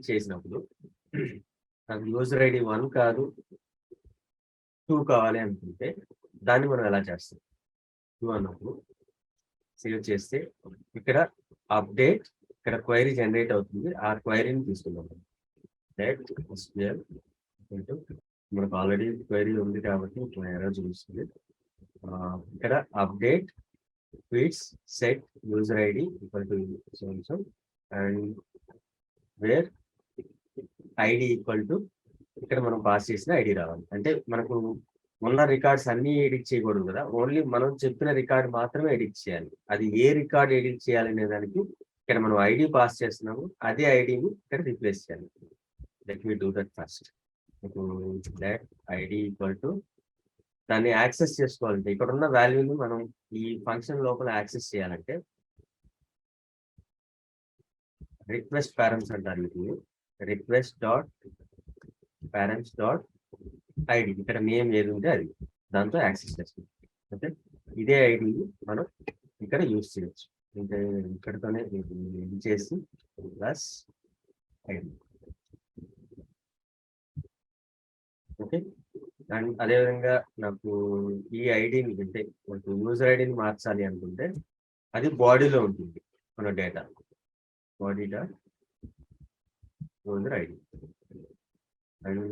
చేసినప్పుడు నాకు user ID 1 కాదు 2 కావాలి అనుకుంటే దాన్ని మనం ఎలా చేస్తాం? 2 అన్నప్పుడు సేవ్ చేస్తే ఇక్కడ అప్డేట్ ఇక్కడ క్వైరీ జనరేట్ అవుతుంది. ఆ క్వైరీని తీసుకుందాం. డైరెక్ట్ SQL మనకు ఆల్రెడీ క్వైరీ ఉంది కాబట్టి ఇట్లా ఎర్రర్ చూపిస్తుంది. ఇక్కడ update fields set user ID equal to so and wear ID equal to ఇక్కడ మనం పాస్ చేసిన ఐడి రావాలి. అంటే మనకు ఉన్న రికార్డ్స్ అన్ని ఎడిట్ చేయకూడదు కదా, ఓన్లీ మనం చెప్పిన రికార్డ్ మాత్రమే ఎడిట్ చేయాలి. అది ఏ రికార్డ్ ఎడిట్ చేయాలి అనే దానికి ఇక్కడ మనం ఐడి పాస్ చేస్తున్నాము, అదే ఐడిని ఇక్కడ రీప్లేస్ చేయాలి. Let me do that first. That ID equal to దాన్ని యాక్సెస్ చేసుకోవాలంటే ఇక్కడ ఉన్న వాల్యూని మనం ఈ ఫంక్షన్ లోపల యాక్సెస్ చేయాలంటే రిక్వెస్ట్ పేరెంట్స్ అంటారు వీటిని. Request dot parents dot ID ఇక్కడ నేమ్ ఏది ఉంటే అది దాంతో యాక్సెస్ చేస్తుంది. ఓకే, ఇదే ఐడిని మనం ఇక్కడ యూజ్ చేయొచ్చు. అంటే ఇక్కడతోనే ఇది చేసి ప్లస్ ఐడి. ఓకే, అండ్ అదేవిధంగా నాకు ఈ ఐడిని అంటే మనకు యూజర్ ఐడిని మార్చాలి అనుకుంటే అది బాడీలో ఉంటుంది మన data. Body dot user ID. And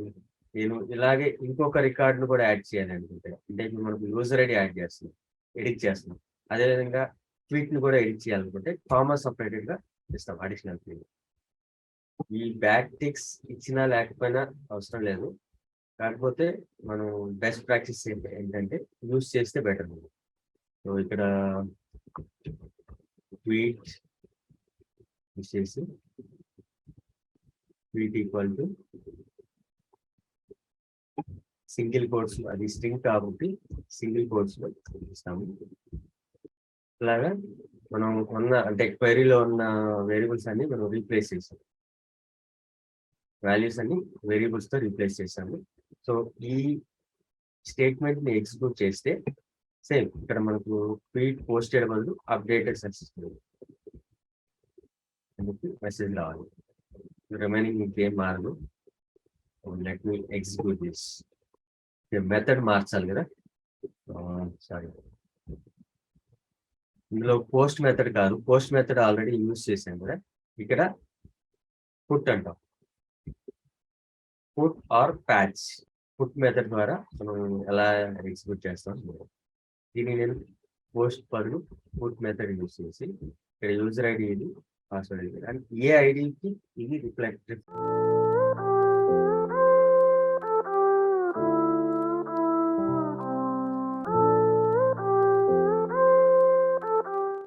నేను ఇలాగే ఇంకొక రికార్డును కూడా యాడ్ చేయాలి అనుకుంటే అంటే ఇప్పుడు మనకు యూజర్ ఐడి యాడ్ చేస్తున్నాం, ఎడిట్ చేస్తున్నాం. అదేవిధంగా ట్వీట్ని కూడా ఎడిట్ చేయాలనుకుంటే కామా సపరేటెడ్ గా ఇస్తాం అడిషనల్ ఫీల్డ్. ఈ బ్యాక్ టిక్స్ ఇచ్చినా లేకపోయినా అవసరం లేదు, కాకపోతే మనం బెస్ట్ ప్రాక్టీస్ ఏంటంటే యూజ్ చేస్తే బెటర్. సో ఇక్కడ ట్వీట్ చేసి tweet equal to single quotes, అది స్ట్రింగ్ కాబట్టి సింగిల్ కోట్స్ లో ఇస్తాము. అలాగా మనం ఉన్న అంటే క్వైరీలో ఉన్న వేరియబుల్స్ అన్ని మనం రీప్లేస్ చేసాం, వాల్యూస్ అన్ని వేరియబుల్స్ తో రీప్లేస్ చేసాము. సో ఈ స్టేట్మెంట్ ని ఎగ్జిక్యూట్ చేస్తే సేమ్ ఇక్కడ మనకు ట్వీట్ పోస్టెడ్ బదులు అప్డేటెడ్ సక్సెస్ఫుల్ మెసేజ్ రావాలి. రిమైనింగ్ ఇంకేం మారదు. Let me execute this. Method మార్చాలి కదా, సారీ ఇందులో పోస్ట్ మెథడ్ కాదు, పోస్ట్ మెథడ్ ఆల్రెడీ యూజ్ చేసాం కదా. ఇక్కడ పుట్ అంటాం, put our patch. Put method ద్వారా మనం ఎలా ఎగ్జిక్యూట్ చేస్తాం. దీన్ని నేను పోస్ట్ బదులు పుట్ మెథడ్ యూజ్ చేసి ఇక్కడ యూజర్ ఐడి ఇది, పాస్వర్డ్ ఇది, అండ్ ఏ ఐడికి ఇది రిఫ్లెక్ట్